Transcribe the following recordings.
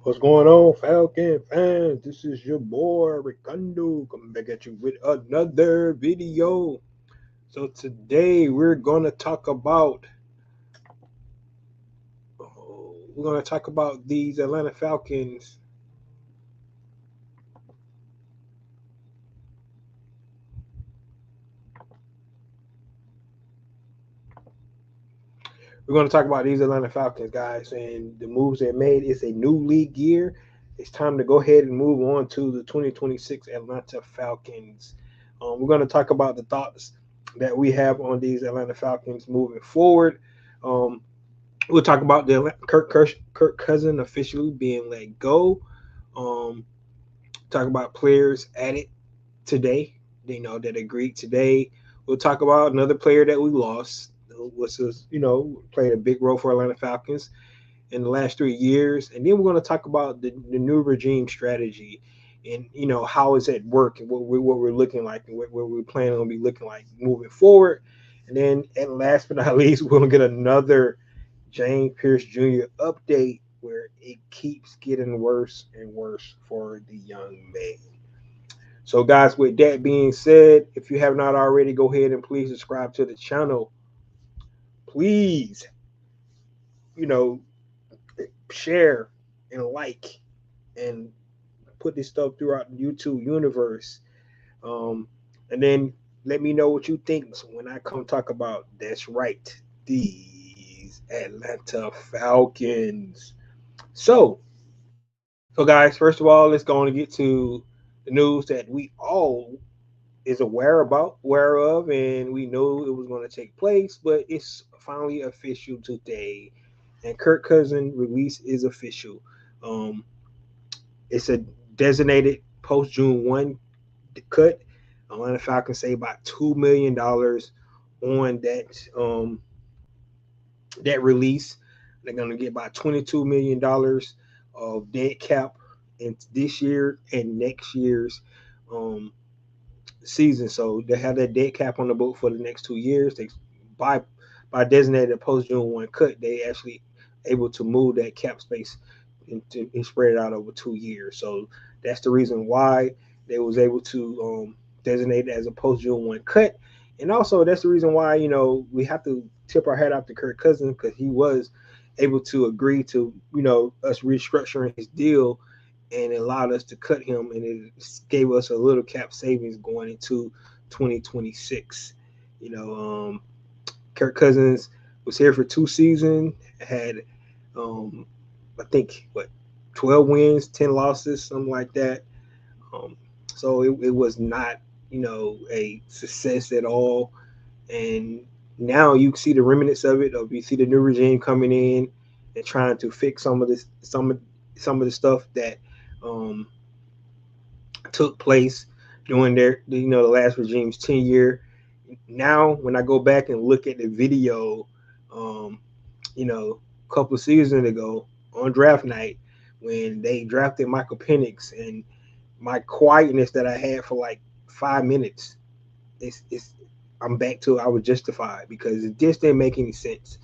What's going on, Falcon fans? This is your boy Ricardo coming back at you with another video. So today we're gonna talk about these Atlanta Falcons. We're gonna talk about these Atlanta Falcons, guys, and the moves they made. It's a new league year. It's time to go ahead and move on to the 2026 Atlanta Falcons. We're gonna talk about the thoughts that we have on these Atlanta Falcons moving forward. Um, We'll talk about the Kirk Cousin officially being let go. Um, talk about players added today, that agreed today. We'll talk about another player that we lost, which was, played a big role for Atlanta Falcons in the last 3 years. And then we're going to talk about the new regime strategy and, how is it work and what we're looking like and what we're planning on be looking like moving forward. And then, at last but not least, we're going to get another James Pierce Jr. update where it keeps getting worse and worse for the young man. So, guys, with that being said, if you have not already, go ahead and please subscribe to the channel. Please, you know, share and like and put this stuff throughout the YouTube universe. Um, and then let me know what you think when I come talk about that's right, these Atlanta Falcons. So guys, first of all, let's go on and get to the news that we all is aware of, and we know it was going to take place, but it's finally official today, and Kirk Cousin release is official. Um, it's a designated post June 1 cut. Atlanta Falcons say about $2 million on that release. They're going to get about $22 million of dead cap in this year and next year's um, season. So they have that dead cap on the book for the next 2 years. They by by designated post June 1 cut, they actually able to move that cap space and spread it out over 2 years. So that's the reason why they was able to designate it as a post June 1 cut. And also that's the reason why, we have to tip our hat out to Kirk Cousins because he was able to agree to, us restructuring his deal and it allowed us to cut him and it gave us a little cap savings going into 2026. You know, Kirk Cousins was here for 2 seasons, had I think what 12 wins, 10 losses, something like that. Um, so it was not, a success at all. And now you see the remnants of it. Of you see the new regime coming in and trying to fix some of the stuff that um, took place during the last regime's tenure. Now, when I go back and look at the video, um, a couple of seasons ago on draft night when they drafted Michael Penix and my quietness that I had for like 5 minutes, it's I'm back to I was justified because it just didn't make any sense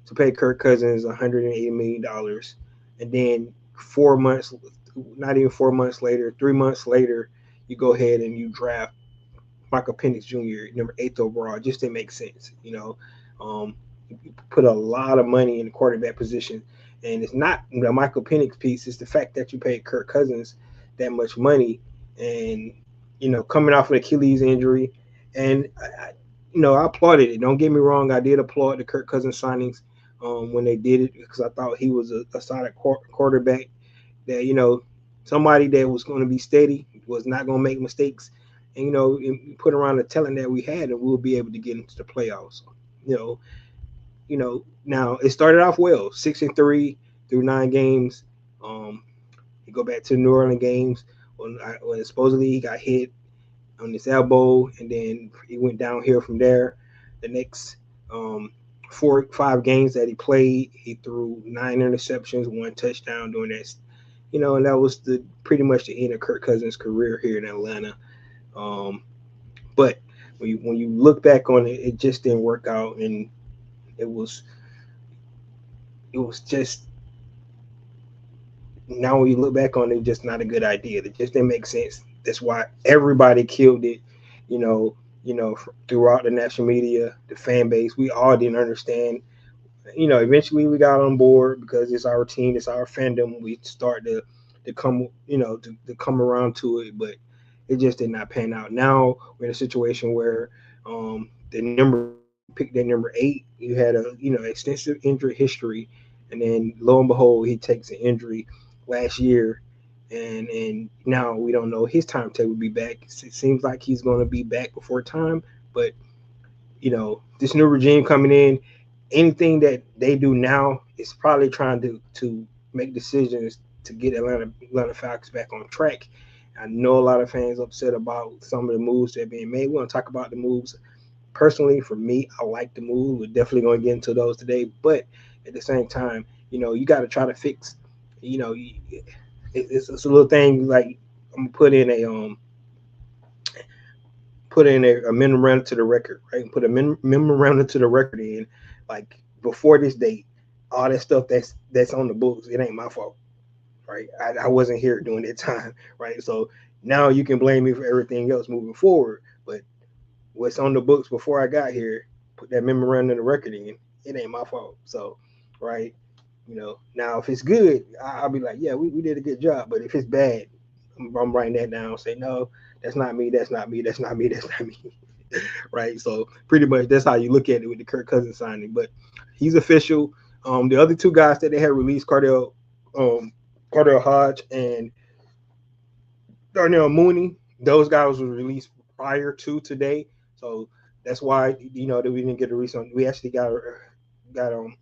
to pay Kirk Cousins $180 million, and then 4 months, not even 4 months later, 3 months later, you go ahead and you draft Michael Penix Jr. number 8th overall. It just didn't make sense. You put a lot of money in the quarterback position, and it's not the Michael Penix piece. It's the fact that you paid Kirk Cousins that much money, and coming off an Achilles injury, and I applauded it. Don't get me wrong, I did applaud the Kirk Cousins signings when they did it because I thought he was a solid quarterback that somebody that was going to be steady, was not going to make mistakes, and put around the talent that we had, and we'll be able to get into the playoffs. You know, now it started off well, 6-3 through 9 games. Um, you go back to the New Orleans games when supposedly he got hit on his elbow, and then he went downhill from there. The next 4-5 games that he played, he threw 9 interceptions, 1 touchdown during that. And that was the pretty much the end of Kirk Cousins' career here in Atlanta. Um, but when you look back on it, it just didn't work out, and it was it was just now when you look back on it, just not a good idea. It just didn't make sense. That's why everybody killed it. You know, throughout the national media, the fan base, we all didn't understand. Eventually we got on board because it's our team, it's our fandom. We start to come, to come around to it, but it just did not pan out. Now we're in a situation where the number you picked that number 8, you had a extensive injury history, and then lo and behold, he takes an injury last year, and now we don't know his timetable will be back. It seems like he's going to be back before time, but this new regime coming in, anything that they do now is probably trying to make decisions to get Atlanta Falcons back on track. I know a lot of fans upset about some of the moves that are being made. We're going to talk about the moves. Personally, for me, I like the move. We're definitely going to get into those today. But at the same time, you got to try to fix. It's a little thing like I'm gonna put in a memorandum to the record, right? Put a memorandum to the record in, like before this date, all that stuff that's on the books. It ain't my fault, right? I wasn't here during that time, right? So now you can blame me for everything else moving forward, but what's on the books before I got here, put that memorandum to the record in. It ain't my fault. So, right. Now if it's good, I'll be like, yeah, we did a good job. But if it's bad, I'm writing that down. Say, no, that's not me. That's not me. That's not me. That's not me. Right. So pretty much that's how you look at it with the Kirk Cousins signing. But he's official. The other two guys that they had released, Cardell Hodge and Darnell Mooney, those guys were released prior to today. So that's why that we didn't get a recent. We actually got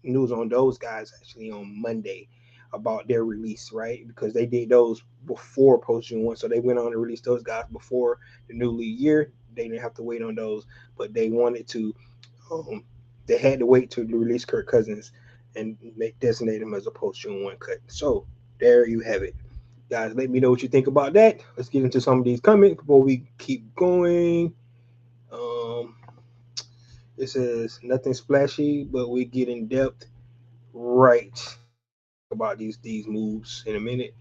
news on those guys actually on Monday about their release, right? Because they did those before post June 1, so they went on to release those guys before the new league year. They didn't have to wait on those, but they wanted to. They had to wait to release Kirk Cousins and designate him as a post June 1 cut. So there you have it, guys. Let me know what you think about that. Let's get into some of these comments before we keep going. Um, it says nothing splashy, but we get in depth. Right. We'll talk about these moves in a minute.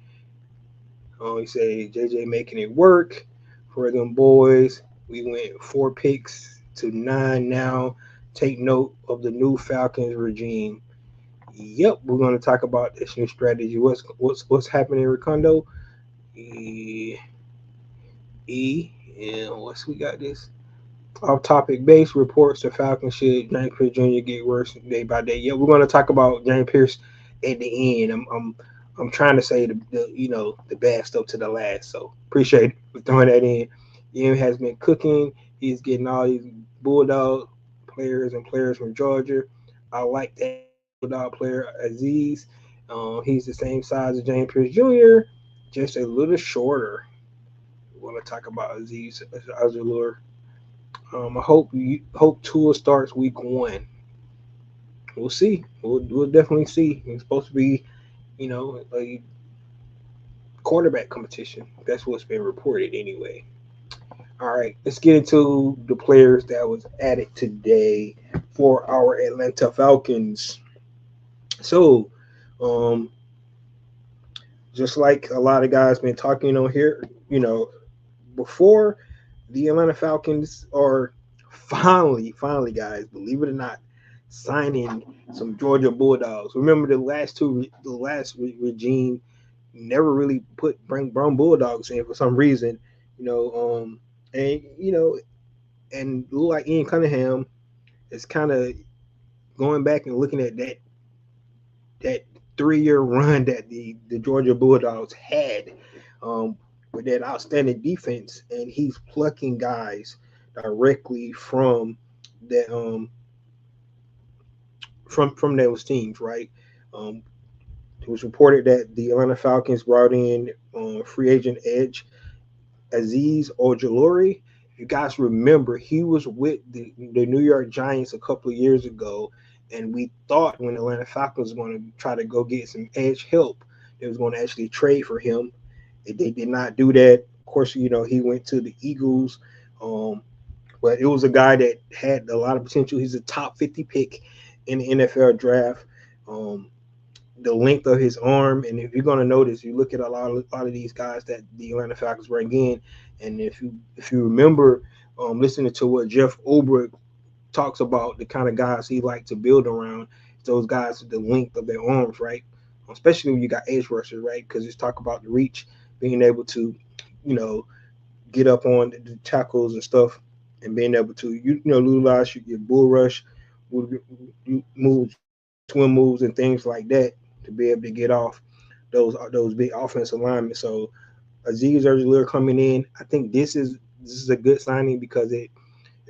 You say JJ making it work for them boys. We went 4 picks to 9 now. Take note of the new Falcons regime. Yep, we're going to talk about this new strategy. What's happening, Ricondo? And what's we got this? Off topic base reports the Falcons should James Pierce Jr. get worse day by day. Yeah, we're going to talk about James Pierce at the end. I'm trying to say the bad stuff to the last. So appreciate it for throwing that in. Ian has been cooking. He's getting all these Bulldog players from Georgia. I like that Bulldog player Aziz. He's the same size as James Pierce Jr., just a little shorter. We want to talk about Aziz Azulur. I hope Tua starts week 1. We'll see. We'll definitely see. It's supposed to be, a quarterback competition. That's what's been reported anyway. All right, let's get into the players that was added today for our Atlanta Falcons. So, just like a lot of guys been talking on here, before the Atlanta Falcons are finally, guys, believe it or not, signing some Georgia Bulldogs. Remember the last regime never really bring brown Bulldogs in for some reason, and and look like Ian Cunningham is kind of going back and looking at that 3-year run that the Georgia Bulldogs had. With that outstanding defense, and he's plucking guys directly from that from those teams, right? It was reported that the Atlanta Falcons brought in free agent edge Aziz Ojulari. If you guys remember, he was with the New York Giants a couple of years ago, and we thought when the Atlanta Falcons was going to try to go get some edge help, they was going to actually trade for him. They did not do that. Of course, he went to the Eagles, but it was a guy that had a lot of potential. He's a top 50 pick in the NFL draft. the length of his arm. And if you're going to notice, you look at a lot of these guys that the Atlanta Falcons bring in, and if you remember listening to what Jeff Ulbrich talks about, the kind of guys he liked to build around, those guys with the length of their arms, right? Especially when you got edge rushers, right? Because it's talk about the reach, being able to, you know, get up on the tackles and stuff, and being able to, utilize your bull rush, moves, swim moves, and things like that to be able to get off those big offensive linemen. So Azeez Ojulari coming in, I think this is a good signing because it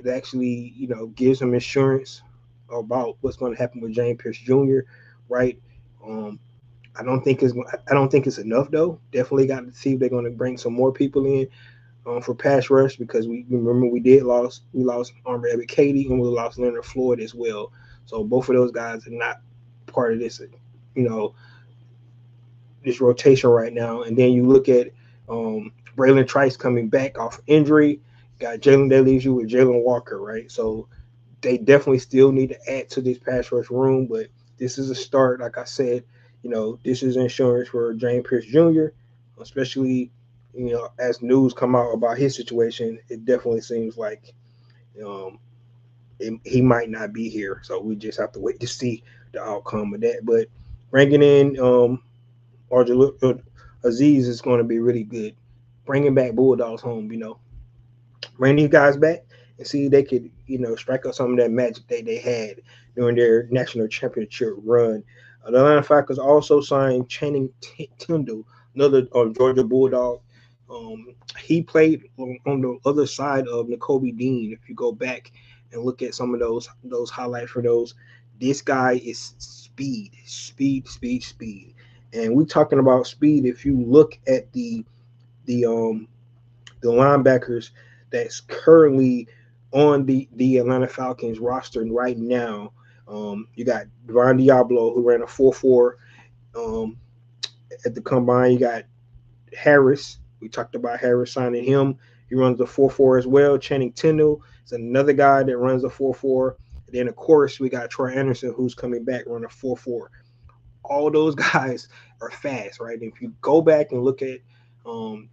actually, gives him insurance about what's going to happen with James Pierce Jr. Right? Um, I don't think it's enough though. Definitely got to see if they're going to bring some more people in for pass rush, because we remember we lost Armor Ebby Katie, and we lost Leonard Floyd as well. So both of those guys are not part of this, you know, this rotation right now. And then you look at Braylon Trice coming back off injury. Got Jalen, that leaves you with Jalen Walker, right? So they definitely still need to add to this pass rush room, but this is a start. Like I said, this is insurance for James Pierce Jr., especially, as news come out about his situation. It definitely seems like um, he might not be here. So we just have to wait to see the outcome of that. But bringing in Azeez is going to be really good. Bringing back Bulldogs home, bring these guys back and see if they could, strike up some of that magic they had during their national championship run. The Atlanta Falcons also signed Channing Tindall, another Georgia Bulldog. He played on the other side of Nakobe Dean. If you go back and look at some of those highlights for those, this guy is speed, speed, speed, speed. And we're talking about speed. If you look at the the linebackers that's currently on the Atlanta Falcons roster right now. You got Devon Diablo, who ran a 4.4 um, at the combine. You got Harris. We talked about Harris signing him. He runs a 4.4 as well. Channing Tindall is another guy that runs a 4.4. And then, of course, we got Troy Anderson, who's coming back, running a 4.4. All those guys are fast, right? If you go back and look at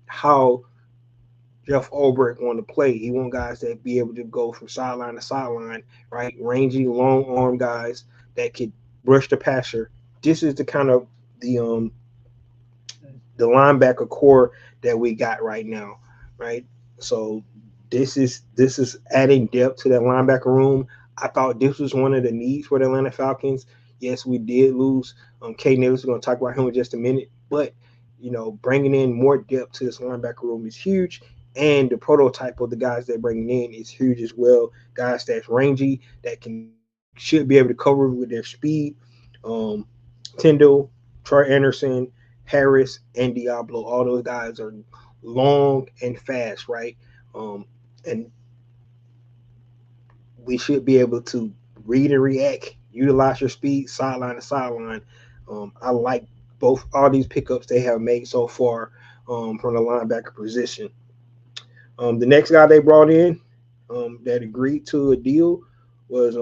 how Jeff Ulbrich want to play. He want guys that be able to go from sideline to sideline, right? Rangy, long arm guys that could brush the passer. This is the kind of the linebacker core that we got right now, right? So this is adding depth to that linebacker room. I thought this was one of the needs for the Atlanta Falcons. Yes, we did lose Kay Nevis. We're going to talk about him in just a minute, but bringing in more depth to this linebacker room is huge, and the prototype of the guys they're bringing in is huge as well. Guys that's rangy, that should be able to cover with their speed. Tyndall, Troy Anderson, Harris, and Diablo, all those guys are long and fast, right? And we should be able to read and react, utilize your speed, sideline to sideline. I like all these pickups they have made so far from the linebacker position. The next guy they brought in that agreed to a deal was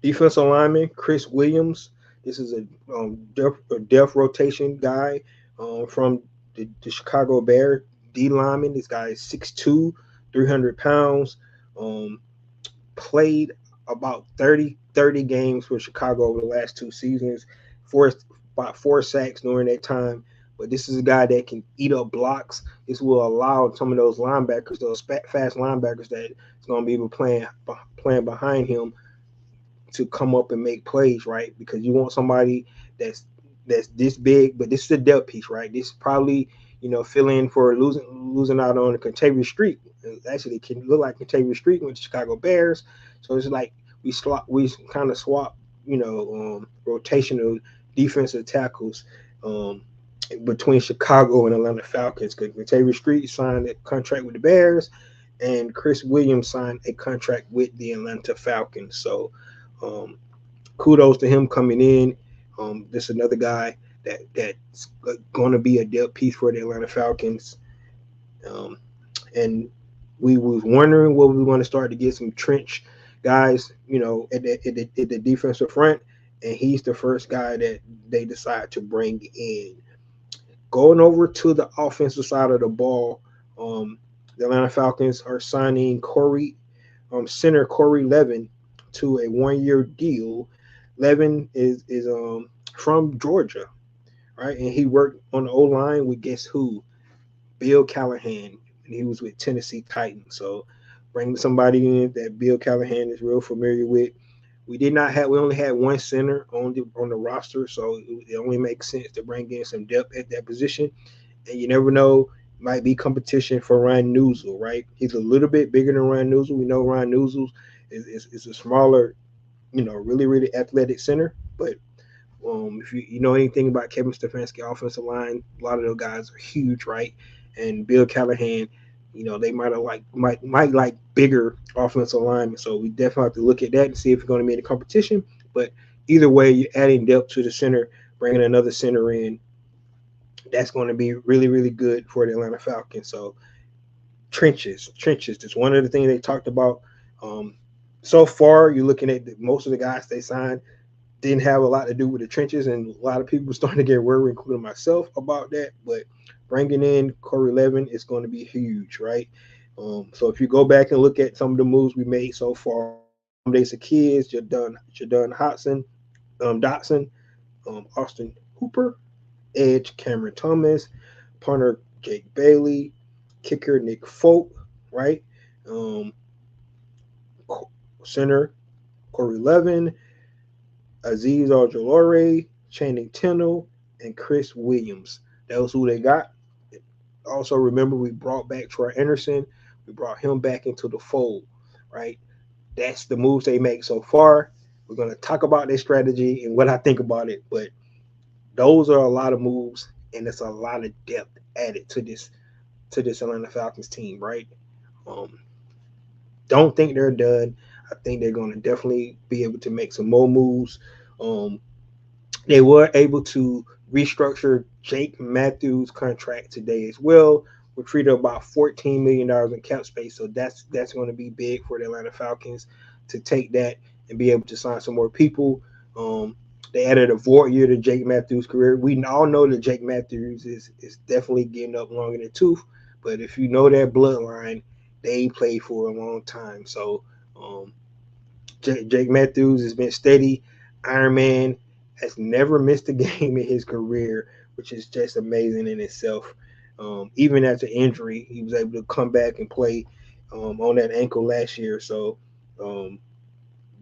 defensive lineman Chris Williams. This is a depth rotation guy from the Chicago Bears D lineman. This guy is 6'2", 300 pounds. Played about 30 games for Chicago over the last 2 seasons. About 4 sacks during that time. But this is a guy that can eat up blocks. This will allow some of those linebackers, those fast linebackers that is going to be playing behind him, to come up and make plays, right? Because you want somebody that's this big, but this is a depth piece, right? This is probably, fill in for losing out on Contavious Street. Actually, it can look like Contavious Street with the Chicago Bears. So it's like we kind of swap, rotational defensive tackles between Chicago and Atlanta Falcons, because Contavious Street signed a contract with the Bears, and Chris Williams signed a contract with the Atlanta Falcons. So kudos to him coming in. This is another guy that's going to be a depth piece for the Atlanta Falcons. And we was wondering where we were going to start to get some trench guys, at the defensive front. and he's the first guy that they decide to bring in. Going over to the offensive side of the ball, the Atlanta Falcons are signing center Corey Levin to a 1 year deal. Levin is from Georgia, right? And he worked on the O line with guess who? Bill Callahan. And he was with Tennessee Titans. So bring somebody in that Bill Callahan is real familiar with. We only had one center on the roster, so it only makes sense to bring in some depth at that position. And you never know, might be competition for Ryan Newsel, right? He's a little bit bigger than Ryan Newsel. We know Ryan Newsel is a smaller, really really athletic center, but if you know anything about Kevin Stefanski offensive line, a lot of those guys are huge, right? And Bill Callahan, they might like bigger offensive linemen. So we definitely have to look at that and see if it's going to be in the competition. But either way, you're adding depth to the center, bringing another center in. That's going to be really really good for the Atlanta Falcons. So trenches. That's one of the things they talked about. Um, so far, you're looking at most of the guys they signed didn't have a lot to do with the trenches, and a lot of people starting to get worried, including myself, about that. But bringing in Corey Levin is going to be huge, right? So if you go back and look at some of the moves we made so far, Days of Kids, Jadon Dotson, Austin Hooper, edge Cameron Thomas, punter Jake Bailey, kicker Nick Folk, right? Um, center Corey Levin, Aziz Ojolore, Channing Tindall, and Chris Williams. That was who they got. Also, remember we brought back Troy Anderson. We brought him back into the fold, right? That's the moves they make so far. We're going to talk about their strategy and what I think about it, but those are a lot of moves, and it's a lot of depth added to this Atlanta Falcons team, right? Um, don't think they're done. I think they're going to definitely be able to make some more moves. Um, They were able to restructure Jake Matthews' contract today as well. We're treated about $14 million in cap space, so that's going to be big for the Atlanta Falcons to take that and be able to sign some more people. Um, they added a void year to Jake Matthews' career. We all know that Jake Matthews is definitely getting up long in the tooth, but if you know that bloodline, they played for a long time. So um, Jake Matthews has been steady. Iron Man has never missed a game in his career, which is just amazing in itself. Even after injury, he was able to come back and play on that ankle last year. So um,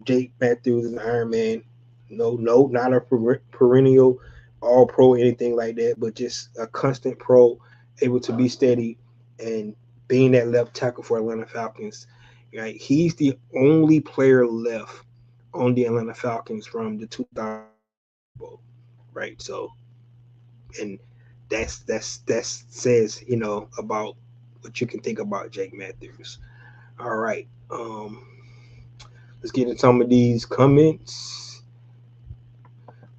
Jake Matthews is an Iron Man. No, not a perennial All Pro, anything like that, but just a constant pro, able to be steady and being that left tackle for Atlanta Falcons. Right, he's the only player left on the Atlanta Falcons from the 2000 Bowl. Right, so and that says about what you can think about Jake Matthews. All right, let's get into some of these comments.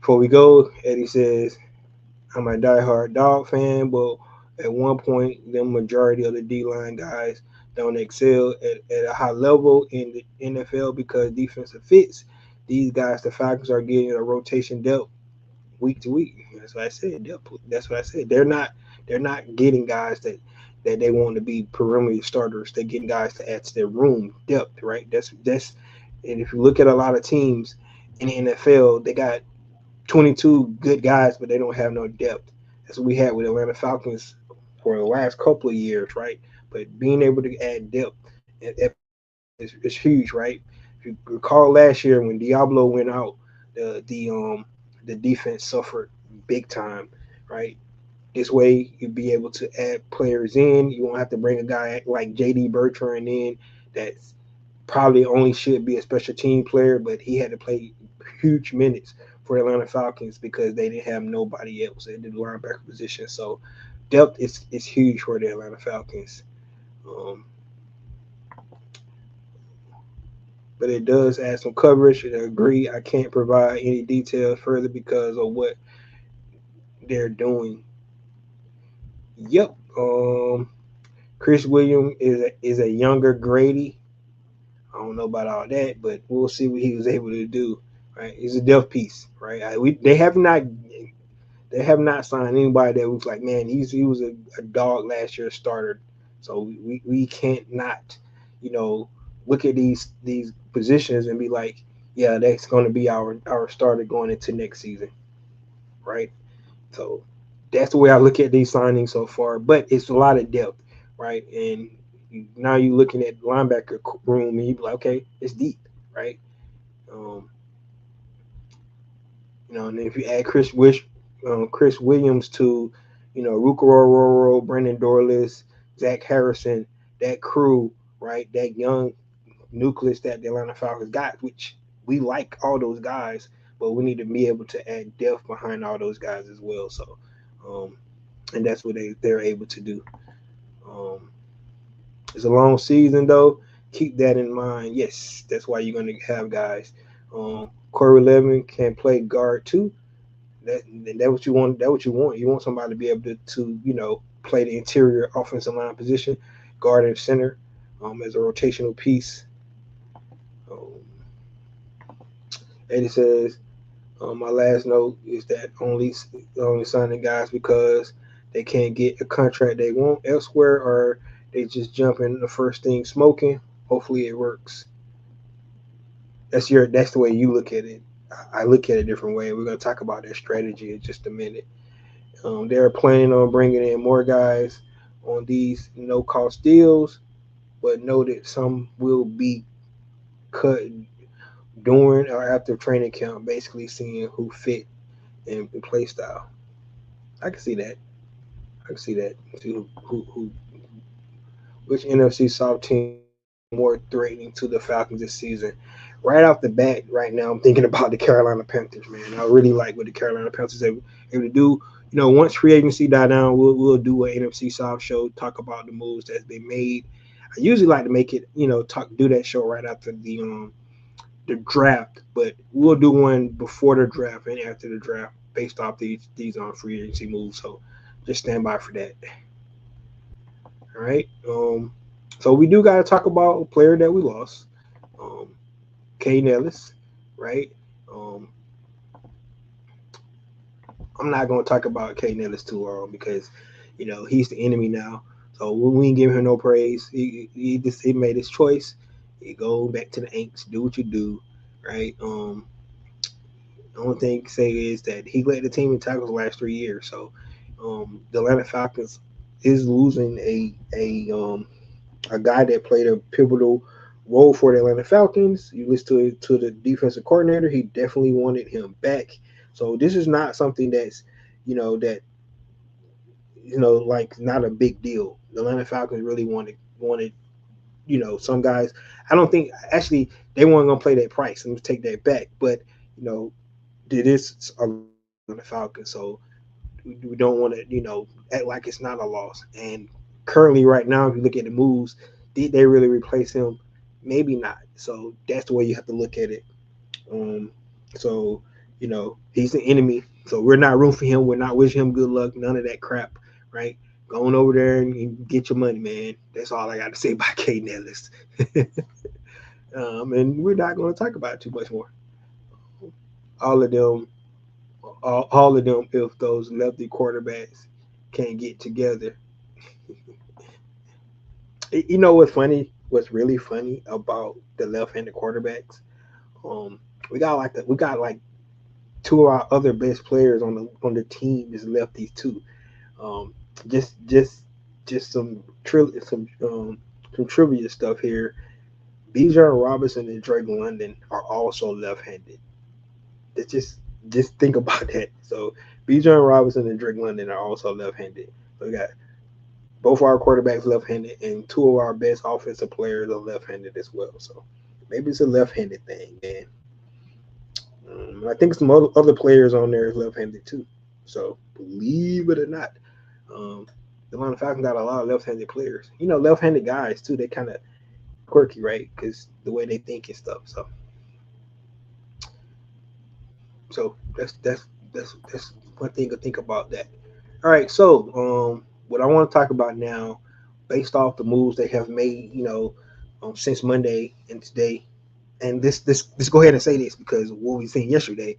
Before we go, Eddie says, I'm a diehard dog fan, but at one point, the majority of the D line guys don't excel at a high level in the NFL because defensive fits. These guys, the Falcons, are getting a rotation depth week to week. That's what I said. That's what I said. They're not getting guys that they want to be perimeter starters. They're getting guys to add to their room depth, right? That's and if you look at a lot of teams in the NFL, they got 22 good guys, but they don't have no depth. That's what we had with Atlanta Falcons for the last couple of years, right? But being able to add depth is huge, right? If you recall last year when Diablo went out, the defense suffered big time, right? This way you'd be able to add players in. You won't have to bring a guy like JD Bertrand in that probably only should be a special team player, but he had to play huge minutes for the Atlanta Falcons because they didn't have nobody else at the linebacker position. So depth is huge for the Atlanta Falcons. Um, but it does add some coverage. And I agree, I can't provide any details further because of what they're doing. Yep. Chris Williams is a younger Grady. I don't know about all that, but we'll see what he was able to do. right? He's a depth piece, right? They have not signed anybody that was like, man, he was a dog last year starter. So we can't not, you know, look at these positions and be like, yeah, that's going to be our starter going into next season, right? So that's the way I look at these signings so far. But it's a lot of depth, right? And now you're looking at linebacker room and you be like, okay, it's deep, right? Um, and if you add Chris Williams to, Ruka, Brendan Dorless, Zach Harrison, that crew, right? That young nucleus that the Atlanta Falcons got, which we like all those guys, but we need to be able to add depth behind all those guys as well. So, um, and that's what they're able to do. Um, it's a long season though. Keep that in mind. Yes, that's why you're going to have guys. Corey Levin can play guard too. That what you want. That what you want. You want somebody to be able to play the interior offensive line position, guard and center, as a rotational piece. Um, Eddie says, my last note is that only signing guys because they can't get a contract they want elsewhere, or they just jump in the first thing smoking. Hopefully, it works. That's the way you look at it. I look at it a different way. We're gonna talk about that strategy in just a minute. They're planning on bringing in more guys on these no cost deals, but know that some will be cut during or after training camp, basically seeing who fit and play style. I can see that. I can see that. See which NFC South team is more threatening to the Falcons this season. Right off the bat, right now, I'm thinking about the Carolina Panthers, man. I really like what the Carolina Panthers able to do. Once free agency die down, we'll do an NFC South show, talk about the moves that's been made. I usually like to make it, do that show right after the draft, but we'll do one before the draft and after the draft based off these free agency moves. So just stand by for that. All right. So we do got to talk about a player that we lost, um, Kay Nellis, right? Um, I'm not going to talk about Kay Nellis too long because, he's the enemy now. So we ain't giving him no praise. He made his choice. He go back to the Aints, do what you do, right? The only thing I can say is that he led the team in tackles the last 3 years. So the Atlanta Falcons is losing a guy that played a pivotal role for the Atlanta Falcons. You listen to the defensive coordinator; he definitely wanted him back. So this is not something that's that like not a big deal. The Atlanta Falcons really wanted some guys. I don't think actually they weren't gonna play that price. Let me take that back, but you know it is a loss for the Atlanta Falcons. So we don't want to act like it's not a loss. And currently, right now, if you look at the moves, did they really replace him? Maybe not. So that's the way you have to look at it. Um, so he's the enemy. So we're not rooting for him. We're not wishing him good luck. None of that crap, right? Going over there and get your money, man. That's all I got to say about Kate Nellis. And we're not going to talk about it too much more. All of them, all of them, if those lefty quarterbacks can't get together. You know what's funny? What's really funny about the left-handed quarterbacks? Um, we got like two of our other best players on the team is lefties too. Um, just some trivia stuff here. Bijan Robinson and Drake London are also left-handed. It's just think about that. So Bijan Robinson and Drake London are also left-handed. So we got both our quarterbacks left-handed, and two of our best offensive players are left-handed as well. So maybe it's a left-handed thing, man. I think some other players on there is left-handed too. So believe it or not, um, the Atlanta Falcons got a lot of left-handed players. Left-handed guys too. They kind of quirky, right? Because the way they think and stuff. So that's one thing to think about that. All right. So what I want to talk about now, based off the moves they have made, since Monday and today, and this go ahead and say this because what we seen yesterday,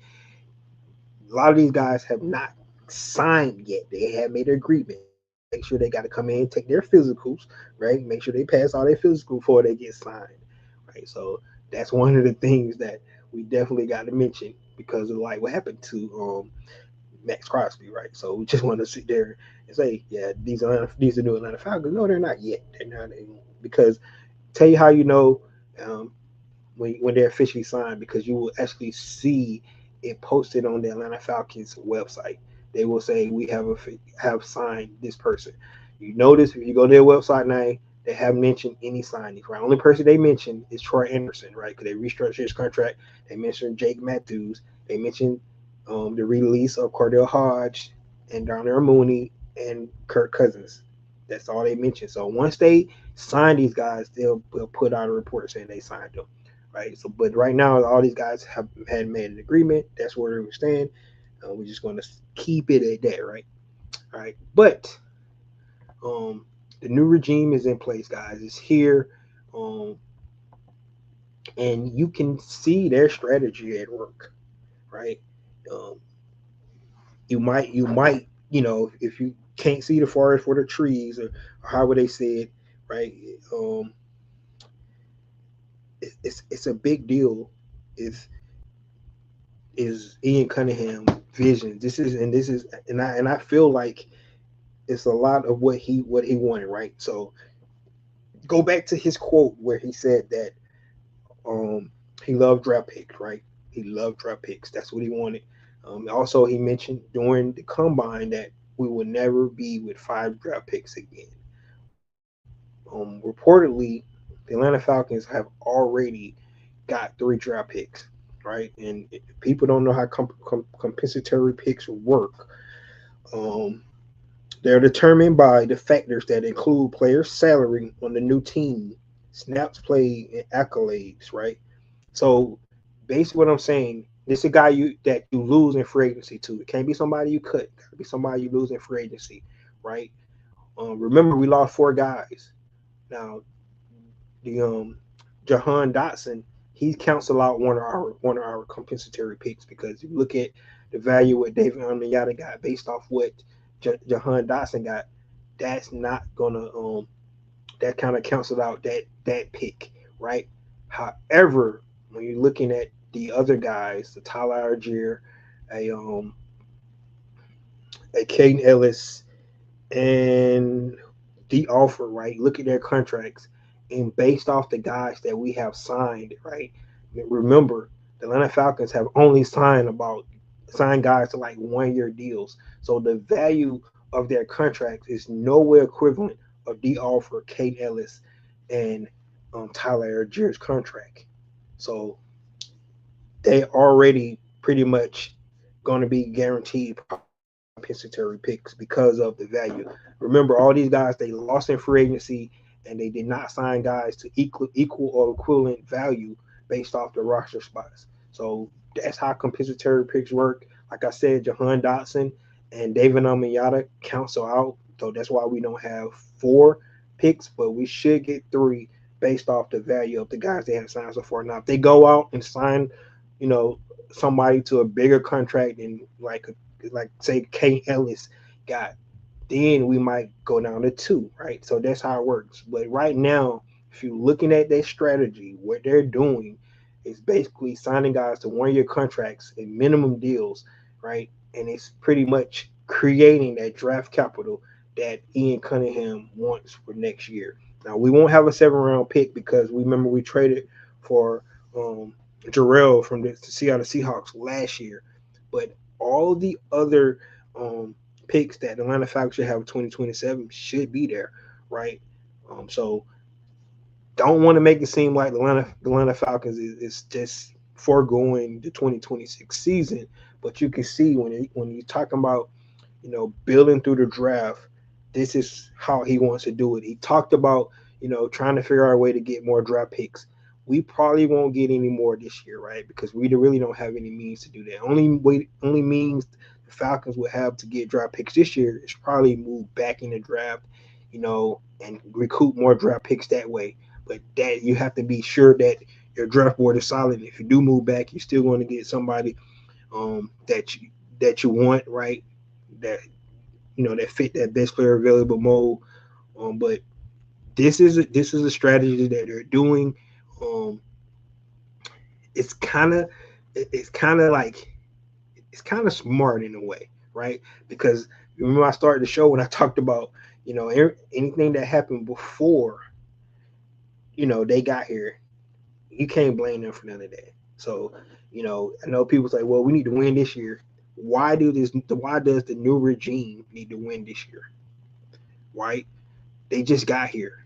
a lot of these guys have not signed yet. They have made an agreement. Make sure they got to come in, take their physicals, right? Make sure they pass all their physicals before they get signed, right? So that's one of the things that we definitely got to mention because of like what happened to Max Crosby, right? So we just want to sit there and say, yeah, these are new Atlanta Falcons. No, they're not yet. They're not because tell you how you know um, when they're officially signed because you will actually see it posted on the Atlanta Falcons website. They will say we have signed this person. You notice if you go to their website now, they haven't mentioned any signings. Right, only person they mentioned is Troy Anderson, right? Because they restructured his contract. They mentioned Jake Matthews. They mentioned the release of Cordell Hodge and Darnell Mooney and Kirk Cousins. That's all they mentioned. So once they sign these guys, they'll put out a report saying they signed them, right? So, but right now, all these guys have had made an agreement. That's where we stand. We're just going to keep it at that, right? All right. But um, the new regime is in place, guys. It's here, um, and you can see their strategy at work, right? Um, if you can't see the forest for the trees, or however they say it, right? Um, it's a big deal. If is Ian Cunningham vision. This is and I feel like it's a lot of what he wanted, right? So go back to his quote where he said that um he loved draft picks, right? He loved draft picks. That's what he wanted. Also, he mentioned during the combine that we will never be with 5 draft picks again. Reportedly, the Atlanta Falcons have already got 3 draft picks, right? And people don't know how compensatory picks work. Um, they're determined by the factors that include player salary on the new team, snaps played, and accolades, right? So basically what I'm saying, this is a guy you lose in free agency to. It can't be somebody you cut. It gotta be somebody you lose in free agency, right? Remember we lost 4 guys. Now the Jahan Dotson, he cancel out one of our compensatory picks because you look at the value what David Onyemata got based off what Jahan Dotson got, that's not gonna that kind of canceled out that pick, right? However, when you're looking at the other guys, the Tyler Algier, a a Caden Ellis, and the offer, right? Look at their contracts, and based off the guys that we have signed, right? Remember, the Atlanta Falcons have only signed guys to like 1 year deals, so the value of their contracts is nowhere equivalent of the offer, Kate Ellis, and Tyler Algier's contract. So they already pretty much going to be guaranteed compensatory picks because of the value. Remember, all these guys they lost in free agency, and they did not sign guys to equal or equivalent value based off the roster spots. So that's how compensatory picks work. Like I said, Jahan Dotson and David Onyemata cancel out, so that's why we don't have 4 picks, but we should get 3 based off the value of the guys they have signed so far. Now, if they go out and sign, you know, somebody to a bigger contract and like say Kate Ellis got, then we might go down to 2, right? So that's how it works. But right now, if you're looking at their strategy, what they're doing is basically signing guys to 1 year contracts and minimum deals, right? And it's pretty much creating that draft capital that Ian Cunningham wants for next year. Now we won't have a 7 round pick because remember we traded for Jarrell from the Seattle Seahawks last year, but all the other picks that the Atlanta Falcons should have in 2027 should be there, right? So don't want to make it seem like the Atlanta Falcons is just foregoing the 2026 season, but you can see when you're talking about building through the draft, this is how he wants to do it. He talked about trying to figure out a way to get more draft picks. We probably won't get any more this year, right? Because we really don't have any means to do that. Only means the Falcons would have to get draft picks this year is probably move back in the draft, and recoup more draft picks that way. But that you have to be sure that your draft board is solid. If you do move back, you're still going to get somebody that you want, right? That that fit that best player available mold. But this is a strategy that they're doing. Um, it's kind of it's kind of like it's kind of smart in a way, right? Because remember I started the show when I talked about anything that happened before they got here, you can't blame them for none of that. So I know people say, well, we need to win this year. Why does the new regime need to win this year? Right? They just got here.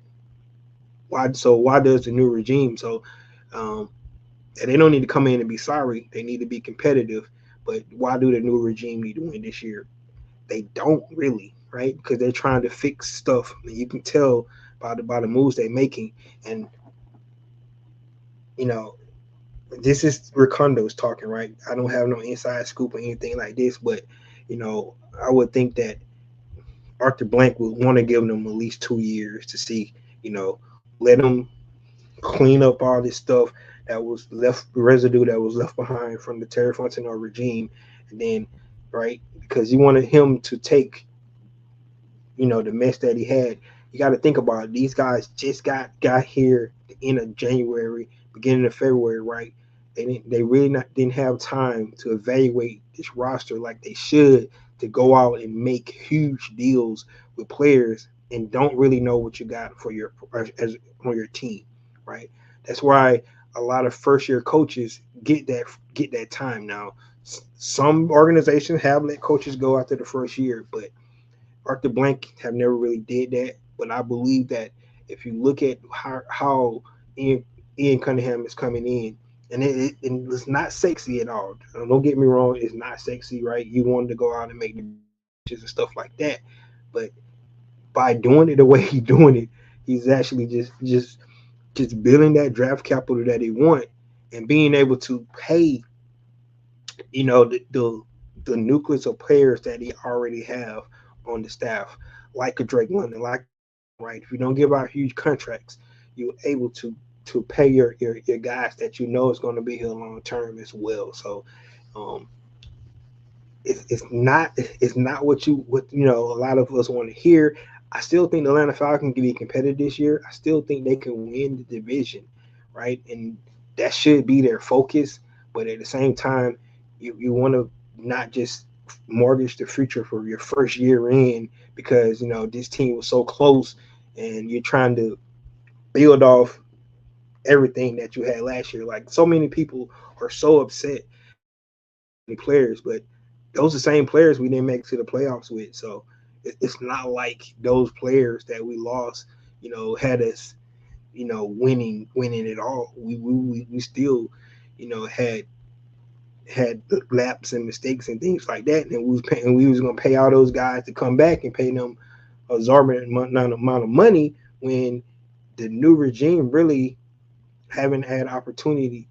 Why does the new regime? Um, and they don't need to come in and be sorry. They need to be competitive. But why do the new regime need to win this year? They don't really, right? Because they're trying to fix stuff. And you can tell by the moves they're making. And you know, this is Ricondo's talking, right? I don't have no inside scoop or anything like this, but I would think that Arthur Blank would want to give them at least 2 years to see, let them clean up all this stuff that was left, residue that was left behind from the Terry Fontenot regime, and then, right, because you wanted him to take, the mess that he had. You got to think about it. These guys just got here the end of January, beginning of February, right? They really didn't have time to evaluate this roster like they should, to go out and make huge deals with players and don't really know what you got for your as on your team, right? That's why a lot of first year coaches get that time now. Some organizations have let coaches go after the first year, but Arthur Blank have never really did that. But I believe that if you look at how Ian Cunningham is coming in, and it's not sexy at all. Don't get me wrong, it's not sexy, right? You wanted to go out and make the pitches and stuff like that, but by doing it the way he's doing it, he's actually just building that draft capital that he want, and being able to pay, the nucleus of players that he already have on the staff, like a Drake London, like right. If you don't give out huge contracts, you're able to pay your guys that is going to be here long term as well. So um, it's not what a lot of us want to hear. I still think the Atlanta Falcons can be competitive this year. I still think they can win the division, right? And that should be their focus. But at the same time, you want to not just mortgage the future for your first year in, because this team was so close, and you're trying to build off everything that you had last year. Like, so many people are so upset players, but those are the same players we didn't make it to the playoffs with. So it's not like those players that we lost, had us, winning it all. We still, had laps and mistakes and things like that, and we was gonna pay all those guys to come back and pay them a exorbitant amount of money when the new regime really haven't had opportunity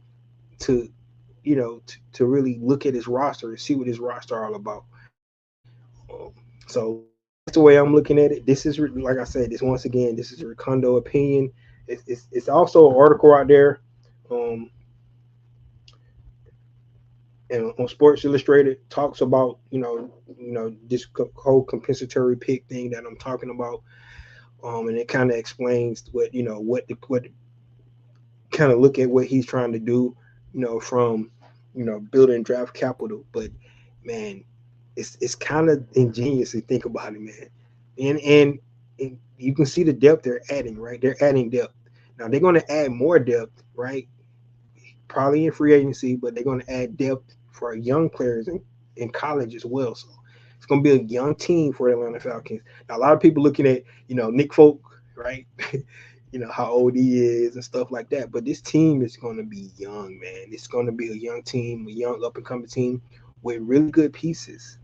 to to really look at his roster and see what his roster all about. So that's the way I'm looking at it. This is, like I said, this is a Recondo opinion. It's also an article out there, um, and on Sports Illustrated talks about this whole compensatory pick thing that I'm talking about, and it kind of explains what kind of look at what he's trying to do, from building draft capital. But man, it's kind of ingenious to think about it, man. And you can see the depth they're adding, right? They're adding depth. Now they're going to add more depth, right? Probably in free agency, but they're going to add depth for young players in college as well. So it's going to be a young team for the Atlanta Falcons. Now, a lot of people looking at, Nick Folk, right? How old he is and stuff like that. But this team is going to be young, man. It's going to be a young team, a young up and coming team with really good pieces,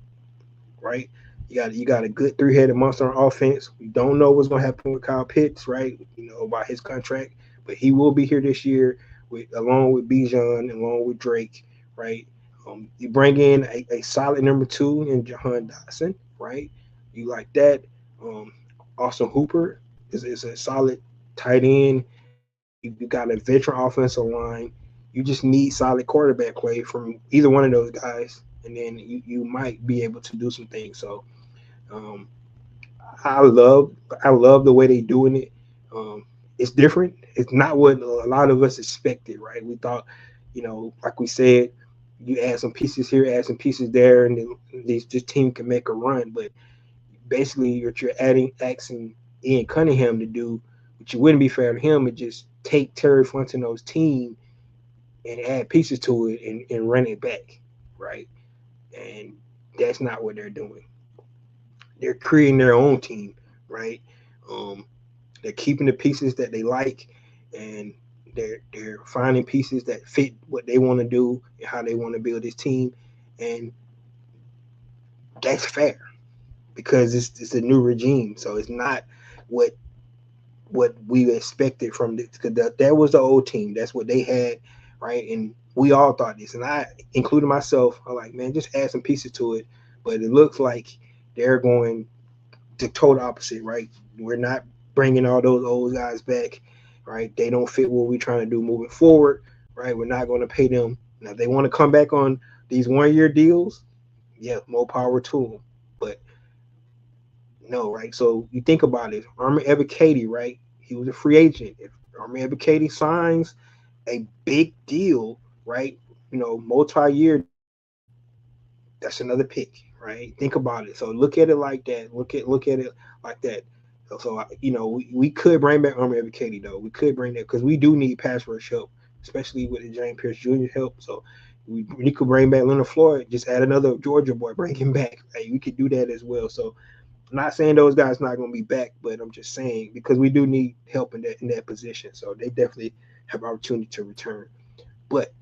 right? You got a good three-headed monster on offense. We don't know what's going to happen with Kyle Pitts, right? About his contract, but he will be here this year along with Bijan, along with Drake, right? You bring in a solid number two in Jahan Dotson, right? You like that. Austin Hooper is a solid tight end. You got a veteran offensive line. You just need solid quarterback play from either one of those guys, and then you might be able to do some things. So um, I love I love the way they doing it. It's different. It's not what a lot of us expected, right? We thought, like we said, you add some pieces here, add some pieces there, and then this team can make a run. But basically, what you're asking Ian Cunningham to do, which you wouldn't be fair to him, is just take Terry Fontenot's team and add pieces to it and run it back, right? And that's not what they're doing. They're creating their own team, right? Um, they're keeping the pieces that they like, and they're finding pieces that fit what they want to do and how they want to build this team, and that's fair because it's a new regime, so it's not what we expected from this. Because that was the old team. That's what they had, right? And we all thought this, and I, including myself, I'm like, man, just add some pieces to it. But it looks like they're going the total opposite, right? We're not bringing all those old guys back, right? They don't fit what we're trying to do moving forward, right? We're not going to pay them. Now, if they want to come back on these 1 year deals, yeah, more power to them. But no, right? So you think about it. Armor Ebiketie, right? He was a free agent. If Armor Ebiketie signs a big deal, right? Multi-year deal, that's another pick, right? Think about it. So look at it like that. Look at it like that. We could bring back Armor Ebiketie though. We could bring that because we do need pass rush help, especially with the James Pierce Jr. help. So we could bring back Leonard Floyd. Just add another Georgia boy, bring him back. Right? We could do that as well. So I'm not saying those guys not going to be back, but I'm just saying because we do need help in that position. So they definitely have opportunity to return. But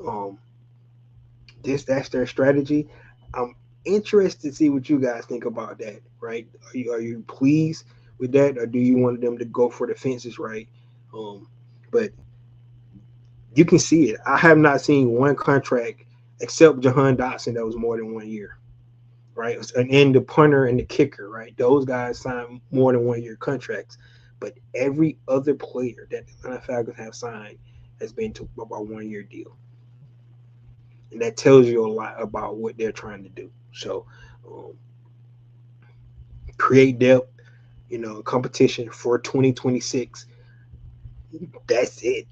um, that's their strategy. I'm interested to see what you guys think about that. Right? Are you pleased with that, or do you want them to go for the fences? Right? Um, but you can see it. I have not seen one contract except Jahan Dotson that was more than 1 year. Right? And the punter and the kicker, right? Those guys sign more than 1 year contracts. But every other player that the Atlanta Falcons have signed has been to about 1 year deal. And that tells you a lot about what they're trying to do. So um, create depth, competition for 2026. That's it.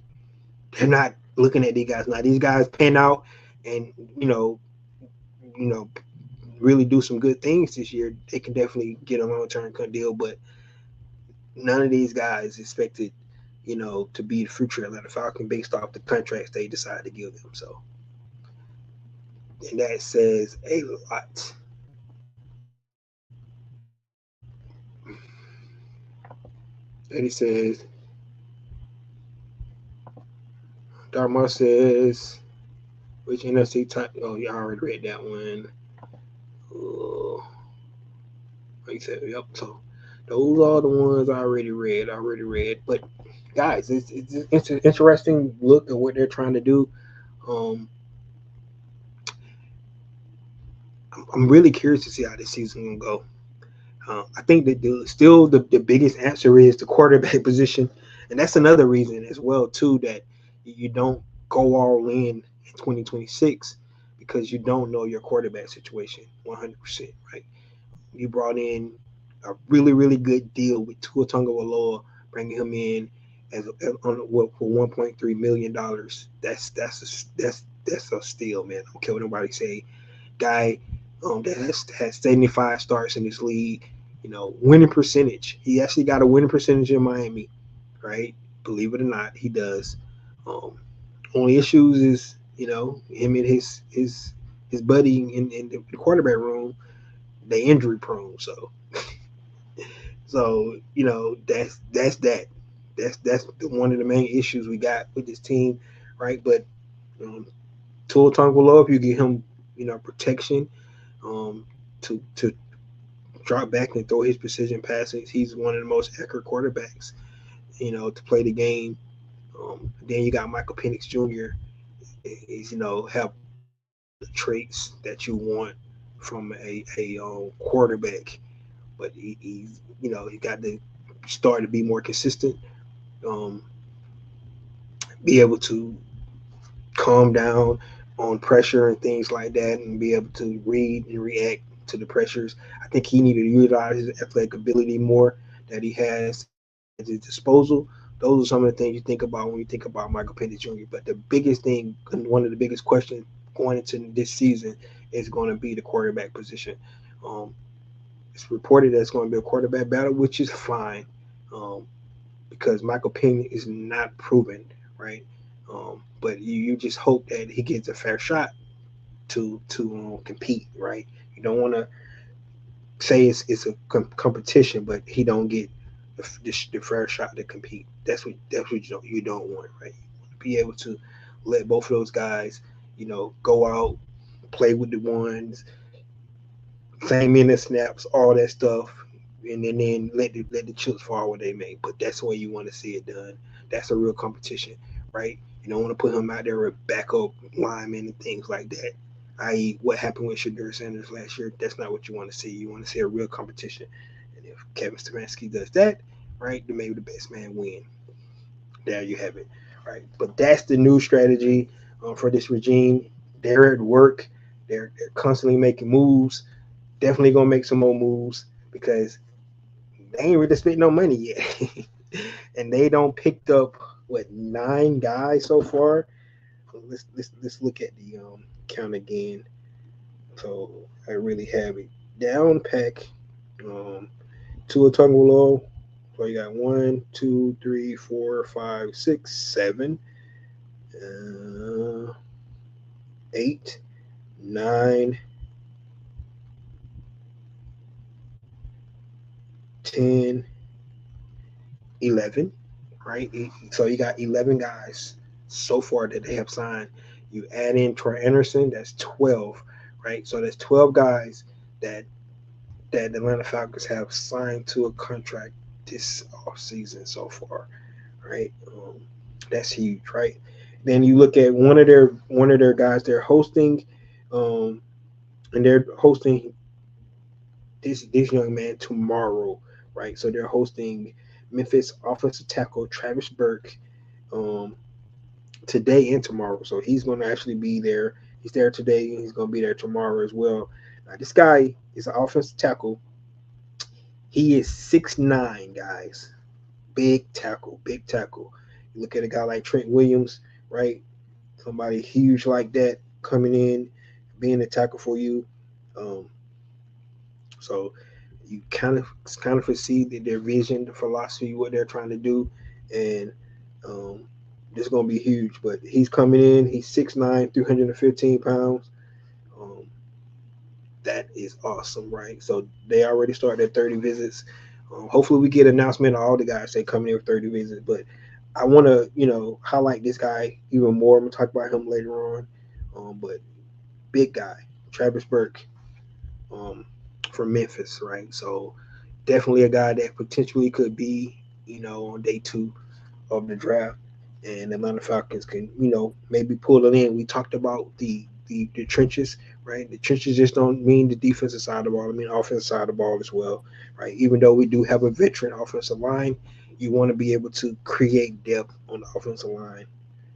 They're not looking at these guys. Now these guys pan out and you know, really do some good things this year. They can definitely get a long-term deal, but none of these guys expected, to be the future Atlanta Falcon based off the contracts they decided to give them. So, and that says a lot. And he says, Darma says, which NFC type? Oh, you already read that one. Oh, like you said, yep. So those are the ones I already read. But guys, it's an interesting look at what they're trying to do. Um, I'm really curious to see how this season will go. I think that the biggest answer is the quarterback position, and that's another reason as well too that you don't go all in 2026 because you don't know your quarterback situation 100%. Right? You brought in a really good deal with Tua Tagovailoa, bringing him in as on what for $1.3 million. That's a steal, man. I don't care what nobody say. Guy that has 75 starts in this league. Winning percentage. He actually got a winning percentage in Miami, right? Believe it or not, he does. Um, only issues is him and his buddy in the quarterback room. They injury prone, so that's that. That's one of the main issues we got with this team, right? But um, Tua Tagovailoa, if you give him protection um, to drop back and throw his precision passes. He's one of the most accurate quarterbacks, to play the game. Then you got Michael Penix Jr. He's have all the traits that you want from a quarterback, but he's he got to start to be more consistent. Um, be able to calm down on pressure and things like that, and be able to read and react to the pressures. I think he needed to utilize his athletic ability more that he has at his disposal. Those are some of the things you think about when you think about Michael Penix Jr. But the biggest thing, and one of the biggest questions going into this season, is going to be the quarterback position. Um, it's reported that it's going to be a quarterback battle, which is fine, um, because Michael Penix is not proven, right? But you just hope that he gets a fair shot to compete, right? You don't want to say it's a competition, but he don't get the fair shot to compete. That's what you don't want, right? You want to be able to let both of those guys, go out, play with the ones, same minute snaps, all that stuff, and then let the chips fall where they may. But that's the way you want to see it done. That's a real competition, right? You don't want to put him out there with backup linemen and things like that. I.e., what happened with Shadur Sanders last year? That's not what you want to see. You want to see a real competition. And if Kevin Stefanski does that, right, then maybe the best man win. There you have it, right? But that's the new strategy for this regime. They're at work. They're constantly making moves. Definitely gonna make some more moves because they ain't really spent no money yet, and they don't picked up what 9 guys so far. So let's look at the count again. So I really have it down pack. Um, Tua Tagovailoa. So you got 1, 2, 3, 4, 5, 6, 7, 8, 9, 10, 11, right? So you got 11 guys so far that they have signed. You add in Troy Anderson, that's 12, right? So that's 12 guys that the Atlanta Falcons have signed to a contract this offseason so far, right? That's huge, right? Then you look at one of their guys they're hosting, um, and they're hosting this young man tomorrow, right? So they're hosting Memphis offensive tackle Travis Burke um, today and tomorrow. So he's going to actually be there. He's there today, and he's going to be there tomorrow as well. This guy is an offensive tackle. He is 6'9", guys. Big tackle, big tackle. You look at a guy like Trent Williams, right? Somebody huge like that coming in, being a tackle for you. Um, so you kind of foresee their vision, the philosophy, what they're trying to do, and um, this is gonna be huge. But he's coming in. He's 6'9", 315 pounds. Um, that is awesome, right? So they already started their 30 visits. Hopefully, we get an announcement of all the guys that coming in with 30 visits. But I want to, highlight this guy even more. I'm gonna talk about him later on. But big guy, Travis Burke, um, from Memphis, right? So definitely a guy that potentially could be, on day 2 of the draft, and the Atlanta Falcons can, maybe pull it in. We talked about the trenches, right? The trenches just don't mean the defensive side of the ball. I mean offensive side of the ball as well, right? Even though we do have a veteran offensive line, you want to be able to create depth on the offensive line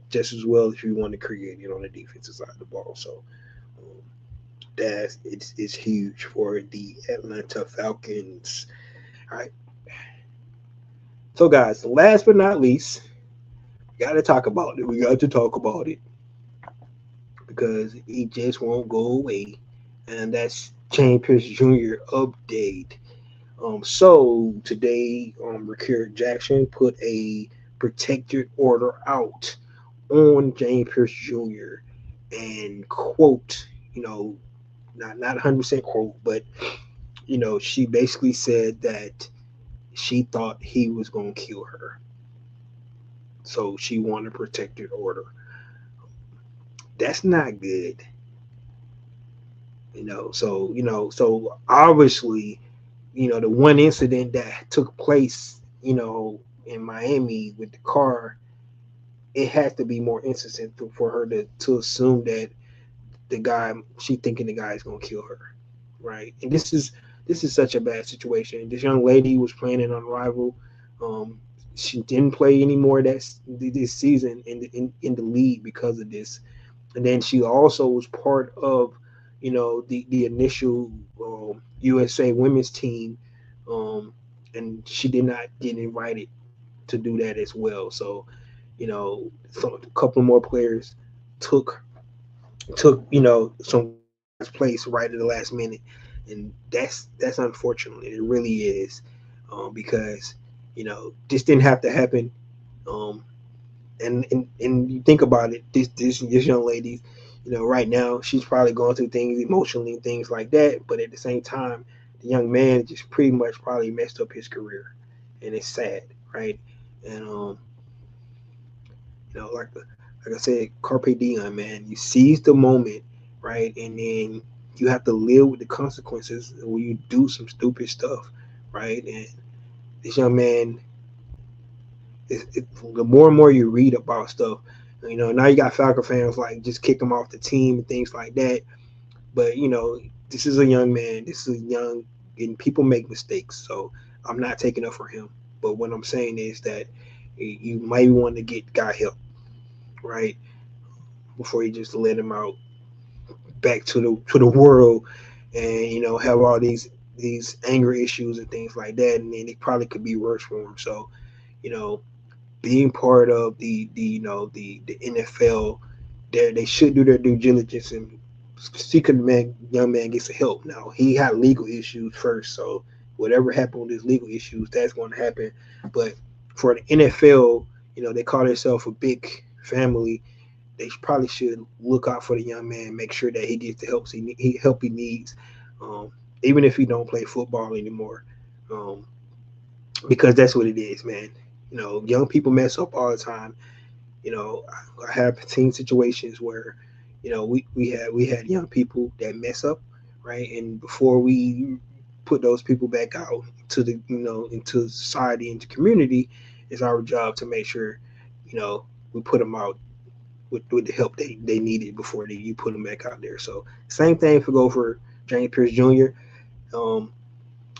just as well as you want to create it on the defensive side of the ball. So um, it's huge for the Atlanta Falcons. All right. So guys, last but not least, we got to talk about it. We got to talk about it because it just won't go away, and that's James Pierce Jr. update. So today, Rickard Jackson put a protected order out on James Pierce Jr. and quote, not 100% quote, but she basically said that she thought he was gonna kill her, so she wanted a protected order. That's not good, so obviously, the one incident that took place, in Miami with the car, it has to be more insistent for her to assume that the guy she thinking the guy is gonna kill her, right? And this is such a bad situation. This young lady was planning on arrival. Um, She didn't play anymore this season in the league because of this. And then she also was part of, the initial USA women's team, um, and she did not get invited to do that as well. So, a couple more players took some guys' place right at the last minute, and that's unfortunate. It really is, because this didn't have to happen. Um, and you think about it, this young lady, right now she's probably going through things emotionally and things like that. But at the same time, the young man just pretty much probably messed up his career, and it's sad, right? And like I said, carpe diem, man. You seize the moment, right, and then you have to live with the consequences when you do some stupid stuff, right? And this young man, the more and more you read about stuff, now you got Falcon fans like just kick him off the team and things like that. But this is a young man. This is young, and people make mistakes. So I'm not taking up for him. But what I'm saying is that you might want to get guy help, right, before you just let him out back to the world, and have all these anger issues and things like that, and then it probably could be worse for him. So you know being part of the NFL, they should do their due diligence and see could young man gets the help. Now he had legal issues first, so whatever happened with his legal issues, that's going to happen. But for the NFL, they call themselves a big family. They probably should look out for the young man, make sure that he gets the help he needs, um, even if he don't play football anymore. Um, because that's what it is, man. Young people mess up all the time. I have seen situations where, we had young people that mess up, right? And before we put those people back out to the into society, into community, it's our job to make sure, we put them out with the help they needed before you put them back out there. So same thing for go for James Pierce Jr. Um,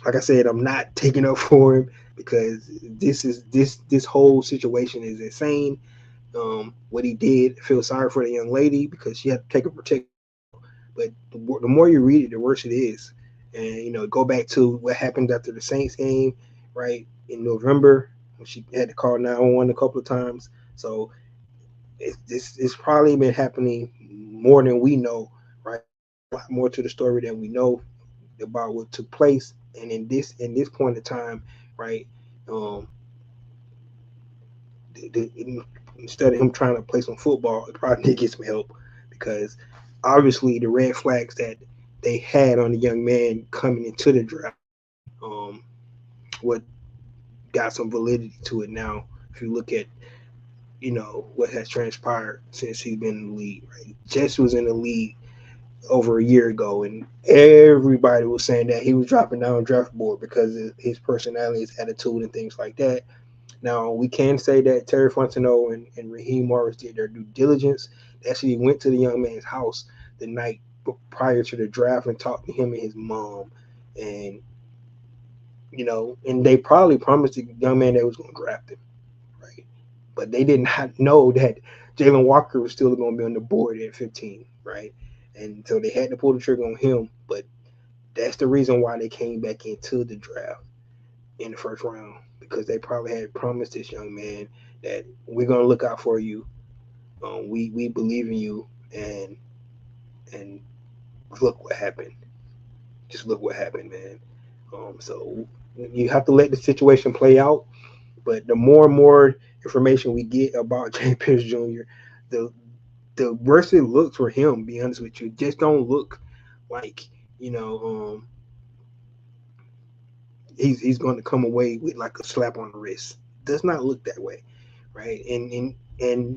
like I said, I'm not taking up for him because this whole situation is insane. What he did, I feel sorry for the young lady because she had to take a protective vow. But the more you read it, the worse it is. And go back to what happened after the Saints game, right in November when she had to call 911 a couple of times. So it's probably been happening more than we know, right? A lot more to the story than we know about what took place. And in this point in time, right, um, instead of him trying to play some football, it probably did get some help because obviously the red flags that they had on the young man coming into the draft, um, what got some validity to it now. If you look at what has transpired since he's been in the league, right? Jess was in the league over a year ago, and everybody was saying that he was dropping down the draft board because of his personality, his attitude, and things like that. Now we can say that Terry Fontenot and Raheem Morris did their due diligence. They actually went to the young man's house the night prior to the draft and talked to him and his mom, and and they probably promised the young man they was going to draft him, right? But they did not know that Jalen Walker was still going to be on the board at 15, right? And so they had to pull the trigger on him. But that's the reason why they came back into the draft in the first round because they probably had promised this young man that we're going to look out for you. We believe in you, and look what happened. Just look what happened, man. So you have to let the situation play out. But the more and more information we get about James Pierce Jr., the the worse it looks for him. Be honest with you, just don't look like you know um, he's going to come away with like a slap on the wrist. Does not look that way, right? And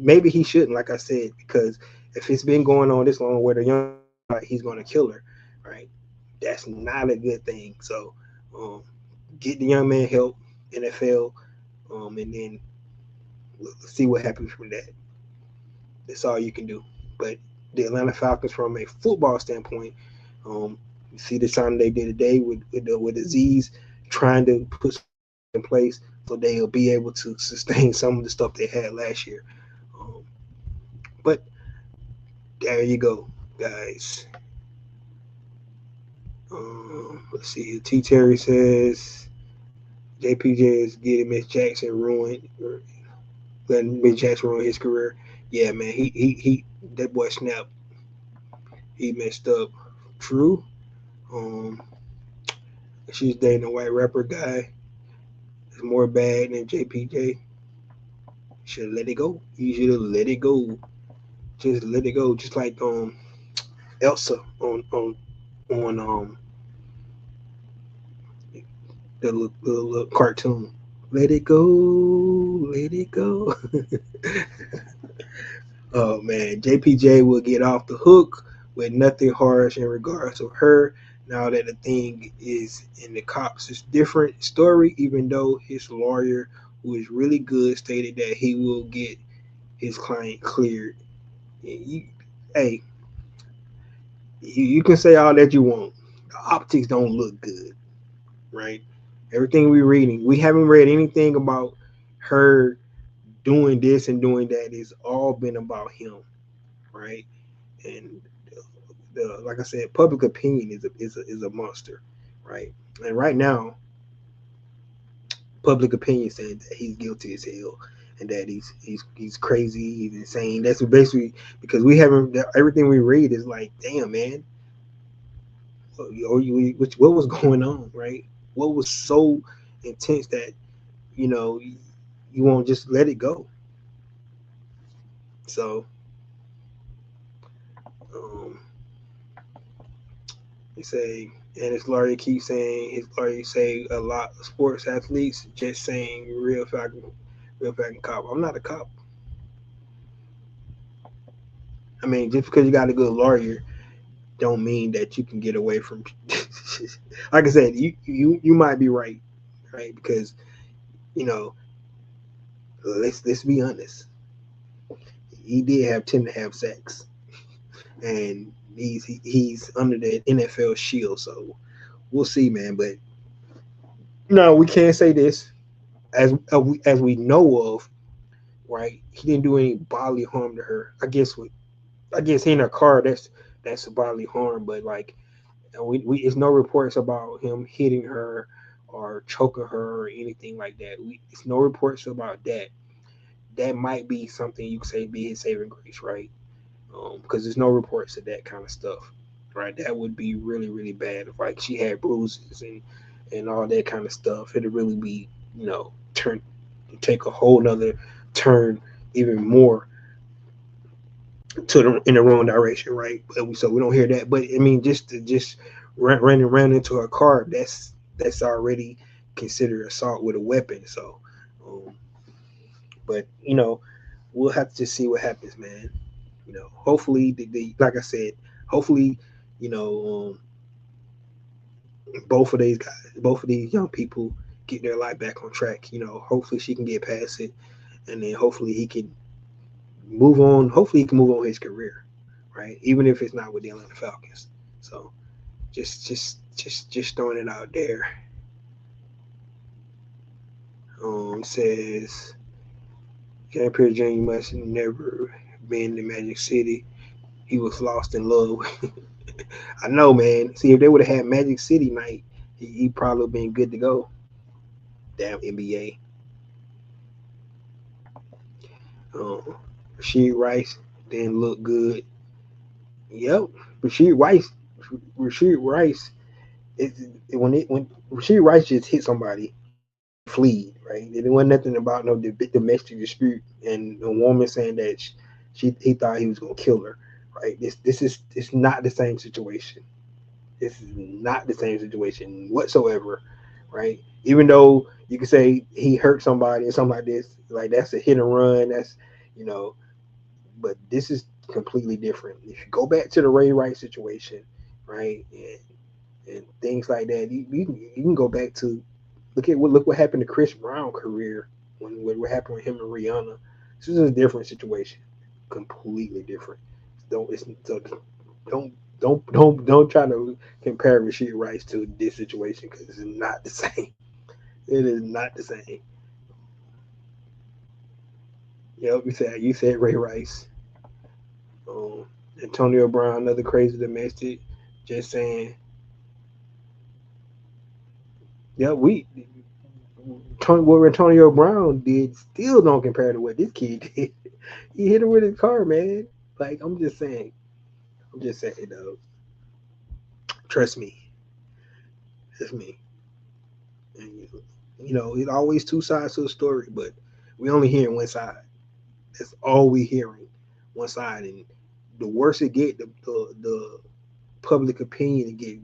maybe he shouldn't, like I said, because if it's been going on this long, where the young like he's going to kill her, right? That's not a good thing. So um, get the young man help, NFL, and then see what happens from that. That's all you can do. But the Atlanta Falcons, from a football standpoint, you see the sign they did today with Aziz trying to put in place so they'll be able to sustain some of the stuff they had last year. Um, but there you go, guys. Let's see. T. Terry says JPJ is getting Miss Jackson ruined, or letting Miss Jackson ruin his career. Yeah, man. He that boy Snap. He messed up. True. Um, she's dating a white rapper guy. It's more bad than JPJ. Should have let it go. You should have let it go. Just let it go. Just like Elsa on the little cartoon. Let it go, let it go. Oh man, JPJ will get off the hook with nothing harsh in regards of her. Now that the thing is in the cops, it's different story. Even though his lawyer, who is really good, stated that he will get his client cleared. You, hey, you can say all that you want. The optics don't look good, right? Everything we're reading, we haven't read anything about her doing this and doing that. It's all been about him, right? And like I said, public opinion is a monster, right? And right now, public opinion saying that he's guilty as hell and that he's crazy, he's insane. That's basically because we haven't everything we read is like, damn man, what was going on, right? What was so intense that you know you won't just let it go. So um, they say, and his lawyer keeps saying his lawyer say a lot of sports athletes just saying real fucking cop. I'm not a cop. I mean, just because you got a good lawyer, don't mean that you can get away from. Like I said, you might be right, right? Because you know, let's be honest. He did have 10.5 sacks, and he's under the NFL shield. So we'll see, man. But no, we can't say this as we know of, right? He didn't do any bodily harm to her. I guess in her car, that's bodily harm, but like we it's no reports about him hitting her or choking her or anything like that. It's no reports about that. That might be something you could say be his saving grace, right? Because there's no reports of that kind of stuff, right? That would be really really bad if like she had bruises and all that kind of stuff. It'd really be turn take a whole nother turn even more to the in the wrong direction, right? So we don't hear that. But I mean, just running into her car, that's already considered assault with a weapon. So, um, but we'll have to just see what happens, man. Hopefully, like I said, hopefully, you know, both of these guys, both of these young people get their life back on track. Hopefully she can get past it, and then hopefully he can move on. Hopefully he can move on his career, right? Even if it's not with the Atlanta Falcons. So just throwing it out there. Says Gary Pierce Jr. must have never been to Magic City. He was lost in love. I know, man. See, if they would have had Magic City night, he probably been good to go. Damn NBA. Um, Rasheed Rice didn't look good. Yep, Rasheed Rice. Rasheed Rice. When Rasheed Rice just hit somebody, he fled. Right. It wasn't nothing about no domestic dispute and a woman saying that he thought he was gonna kill her. Right. This is it's not the same situation. This is not the same situation whatsoever. Right. Even though you can say he hurt somebody or something like this, like that's a hit and run. That's you know, but this is completely different. If you go back to the Ray Rice situation, right, and things like that, you can go back to look what happened to Chris Brown career when what happened with him and Rihanna. This is a different situation, completely different. Don't it's, so don't try to compare Rasheed Rice to this situation because it's not the same. It is not the same. Yep, you said Ray Rice. Um, Antonio Brown, another crazy domestic. Just saying. Yeah, what Antonio Brown did still don't compare to what this kid did. He hit her with his car, man. Like I'm just saying. I'm just saying, though. Trust me. Trust me. And, it's always two sides to a story, but we only hearing one side. That's all we hearing, one side. And the worse it get, the public opinion get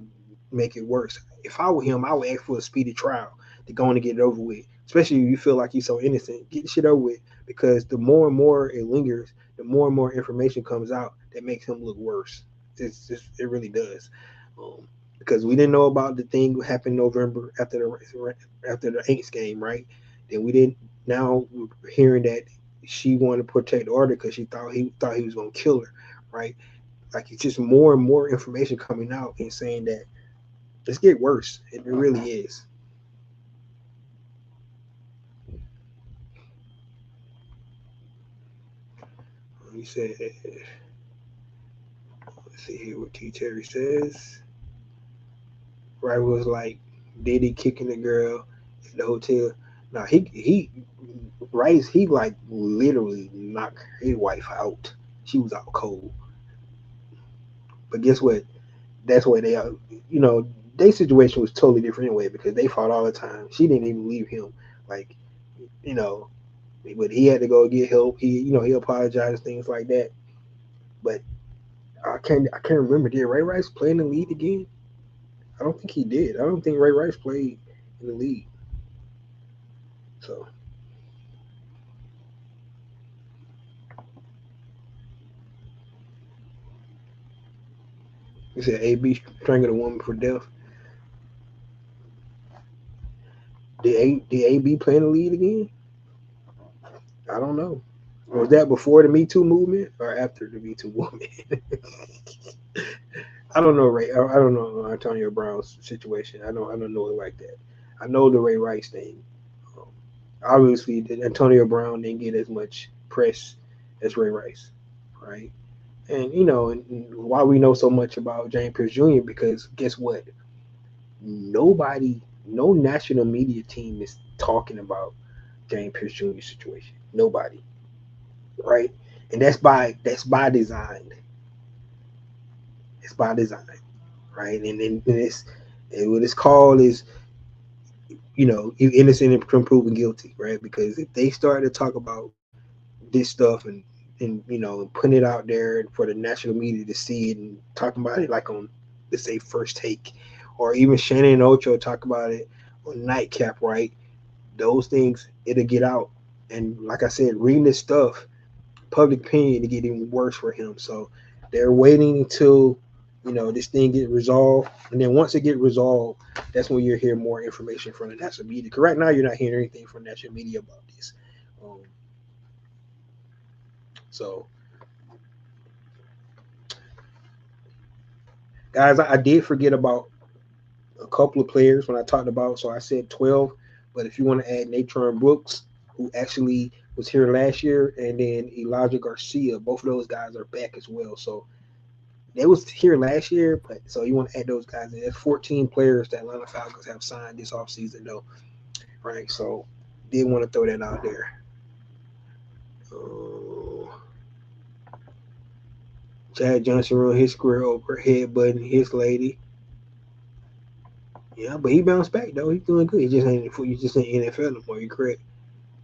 make it worse. If I were him, I would ask for a speedy trial to go on and get it over with. Especially if you feel like you're so innocent, get the shit over with. Because the more and more it lingers, the more and more information comes out that makes him look worse. It really does. Um, because we didn't know about the thing that happened in November after the Aints game, right? Then we didn't. Now we're hearing that she wanted to protect the order because she thought he was gonna kill her, right? Like it's just more and more information coming out and saying that it's get worse. It really is. You said, let's see here what T Terry says. Right was like Diddy kicking the girl at the hotel. Now he Rice he like literally knocked his wife out. She was out cold. But guess what? That's why they are. You know, their situation was totally different anyway because they fought all the time. She didn't even leave him. Like you know, but he had to go get help. He apologized, things like that. But I can't remember. Did Ray Rice play in the league again? I don't think he did. I don't think Ray Rice played in the league. So you said AB strangled a woman for death. Did AB play in the league again? I don't know. Was that before the Me Too movement or after the Me Too movement? I don't know Ray. I don't know Antonio Brown's situation. I don't know it like that. I know the Ray Rice thing. Um, Obviously, Antonio Brown didn't get as much press as Ray Rice, right? And why we know so much about James Pierce Jr. because guess what? Nobody, no national media team is talking about James Pierce Jr.'s situation. Nobody, right? And that's by design. It's by design, right? And what it's called is you innocent and proven guilty, right? Because if they start to talk about this stuff and putting it out there for the national media to see it and talking about it like on let's say first take, or even Shannon and Ocho talk about it on Nightcap, right? Those things it'll get out, and like I said, reading this stuff, public opinion to get even worse for him. So they're waiting until this thing get resolved, and then once it get resolved, that's when you'll hear more information from the national media. Because right now you're not hearing anything from national media about this. Um, so guys, I did forget about a couple of players when I talked about. So I said 12, but if you want to add Natron Brooks, who actually was here last year, and then Elijah Garcia, both of those guys are back as well. So they was here last year, but so you want to add those guys in. There's 14 players that Atlanta Falcons have signed this offseason, though, right? So did want to throw that out there. Uh, Chad Johnson ruined his career over headbutting his lady. Yeah, but he bounced back though. He's doing good. He just ain't NFL no more. You correct.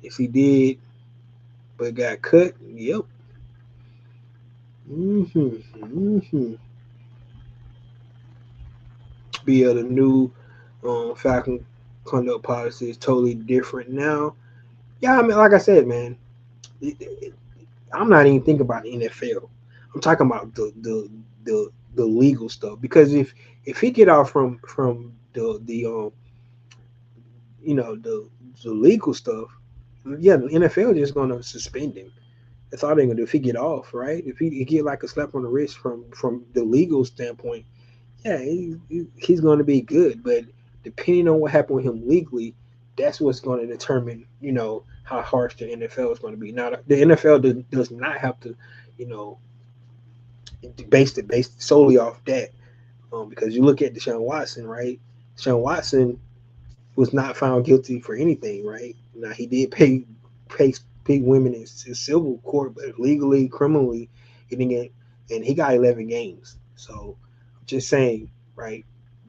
If he did, but got cut, yep. Mm-hmm. The new Falcon conduct policy is totally different now. Yeah, I mean, like I said, man, I'm not even thinking about the NFL. I'm talking about the legal stuff because if he get out from the legal stuff, yeah, the NFL just gonna suspend him. That's all they're gonna do if he get off, right? If he get like a slap on the wrist from the legal standpoint, yeah, he's going to be good. But depending on what happened with him legally, that's what's going to determine, how harsh the NFL is going to be. Now, the NFL does not have to, you know, based solely off that, because you look at Deshaun Watson, right? Deshaun Watson was not found guilty for anything, right? Now he did pay pay women in civil court, but legally, criminally, he didn't get, and he got 11 games. So, just saying, right?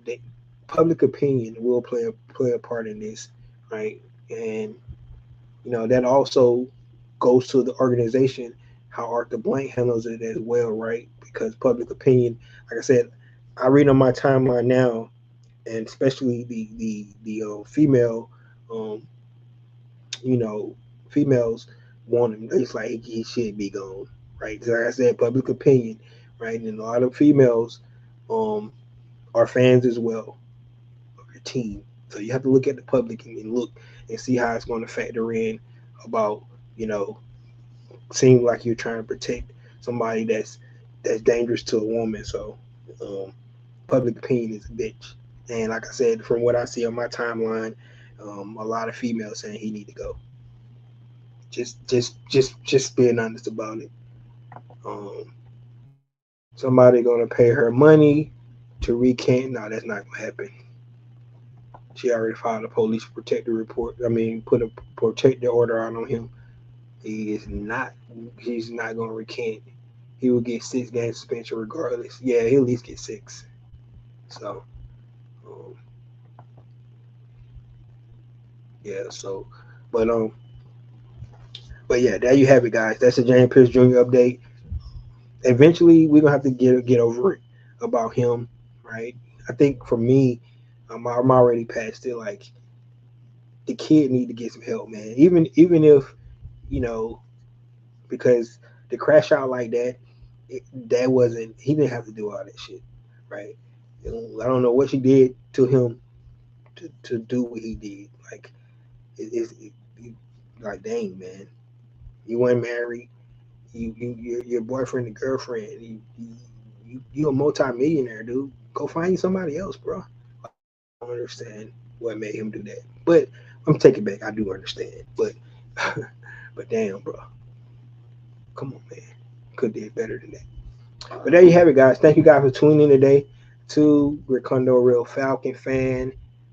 That public opinion will play a part in this, right? And that also goes to the organization, how Arthur Blank handles it as well, right? Because public opinion, like I said, I read on my timeline now, and especially the female, um, you know, females want him. It's like he should be gone, right? 'Cause like I said, public opinion, right? And a lot of females, um, are fans as well of your team. So you have to look at the public and look and see how it's going to factor in about, you know, seem like you're trying to protect somebody that's dangerous to a woman. So, um, public opinion is a bitch. And like I said, from what I see on my timeline, a lot of females saying he need to go. Just being honest about it. Um, Somebody gonna pay her money to recant? No, that's not gonna happen. She already filed a police protective report. I mean, put a protective order out on him. He is not. He's not gonna recant. He will get 6 game suspension regardless. Yeah, he'll at least get six. So, um, yeah. But but yeah, there you have it, guys. That's the James Pierce Jr. update. Eventually, we're gonna have to get over it about him, right? I think for me, I'm already past it. Like, the kid need to get some help, man. Even if, you know because to crash out like that, that wasn't, he didn't have to do all that shit, right? I don't know what she did to him to do what he did. Like, it, like, dang, man, you weren't married. Your boyfriend and girlfriend. You a multi-millionaire, dude. Go find you somebody else, bro. Like, I don't understand what made him do that. But I'm taking back. I do understand. But but damn, bro. Come on, man. Could did better than that. But there you have it, guys. Thank you guys for tuning in today to Ricondo Real Falcon fan.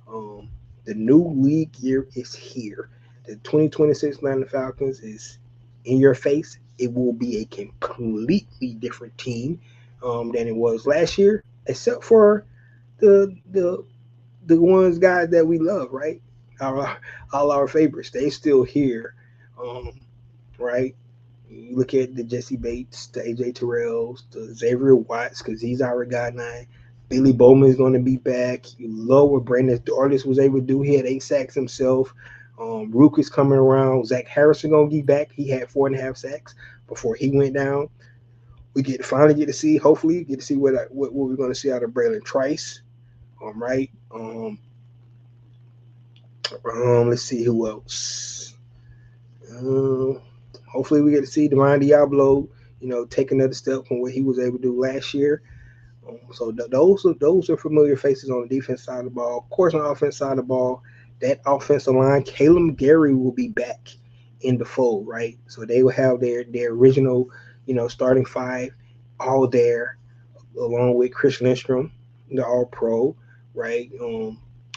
Um, the new league year is here. The 2026 Atlanta Falcons is in your face. It will be a completely different team, than it was last year, except for the ones guys that we love, right? Our, all our favorites, they still here, um, right? You look at the Jesse Bates, the AJ Terrells, the Xavier Watts, because he's our guy now. Billy Bowman is going to be back. You love what Brandon Artist was able to do. He had 8 sacks himself. Rook is coming around. Zach Harrison going to be back. He had 4.5 sacks before he went down. We finally get to see, hopefully, get to see what we're going to see out of Braylon Trice. Right. Let's see who else. Um, Hopefully, we get to see Divine Diablo, take another step from what he was able to do last year. So those are familiar faces on the defense side of the ball. Of course, on the offense side of the ball, that offensive line, Caleb Gary will be back in the fold, right? So they will have their original, starting five all there, along with Chris Lindstrom, the All Pro, right?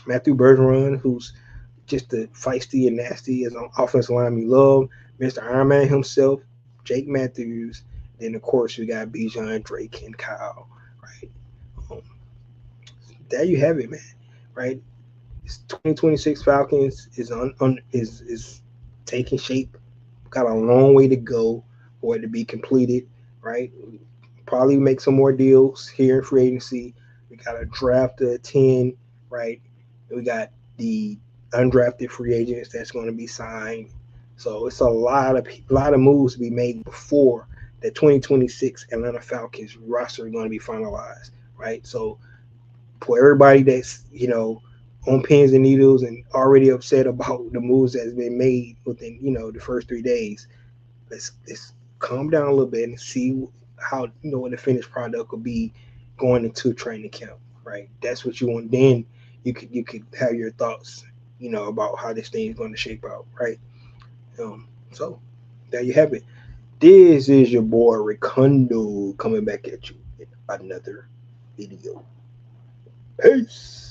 Matthew Bergeron, who's just the feisty and nasty as an offensive line we love. Mr. Ironman himself, Jake Matthews. Then, of course, we got Bijan, Drake, and Kyle, right? Um, there you have it, man, right? This 2026 Falcons is taking shape. Got a long way to go for it to be completed, right? Probably make some more deals here in free agency. We got a draft of 10, right? And we got the undrafted free agents that's going to be signed. So it's a lot of moves to be made before the 2026 Atlanta Falcons roster is going to be finalized, right? So for everybody that's on pins and needles and already upset about the moves that's been made within the first 3 days, let's calm down a little bit and see how what the finished product will be going into training camp, right? That's what you want. Then you could have your thoughts, about how this thing is going to shape out, right? So there you have it. This is your boy Ricondo coming back at you in another video. Peace.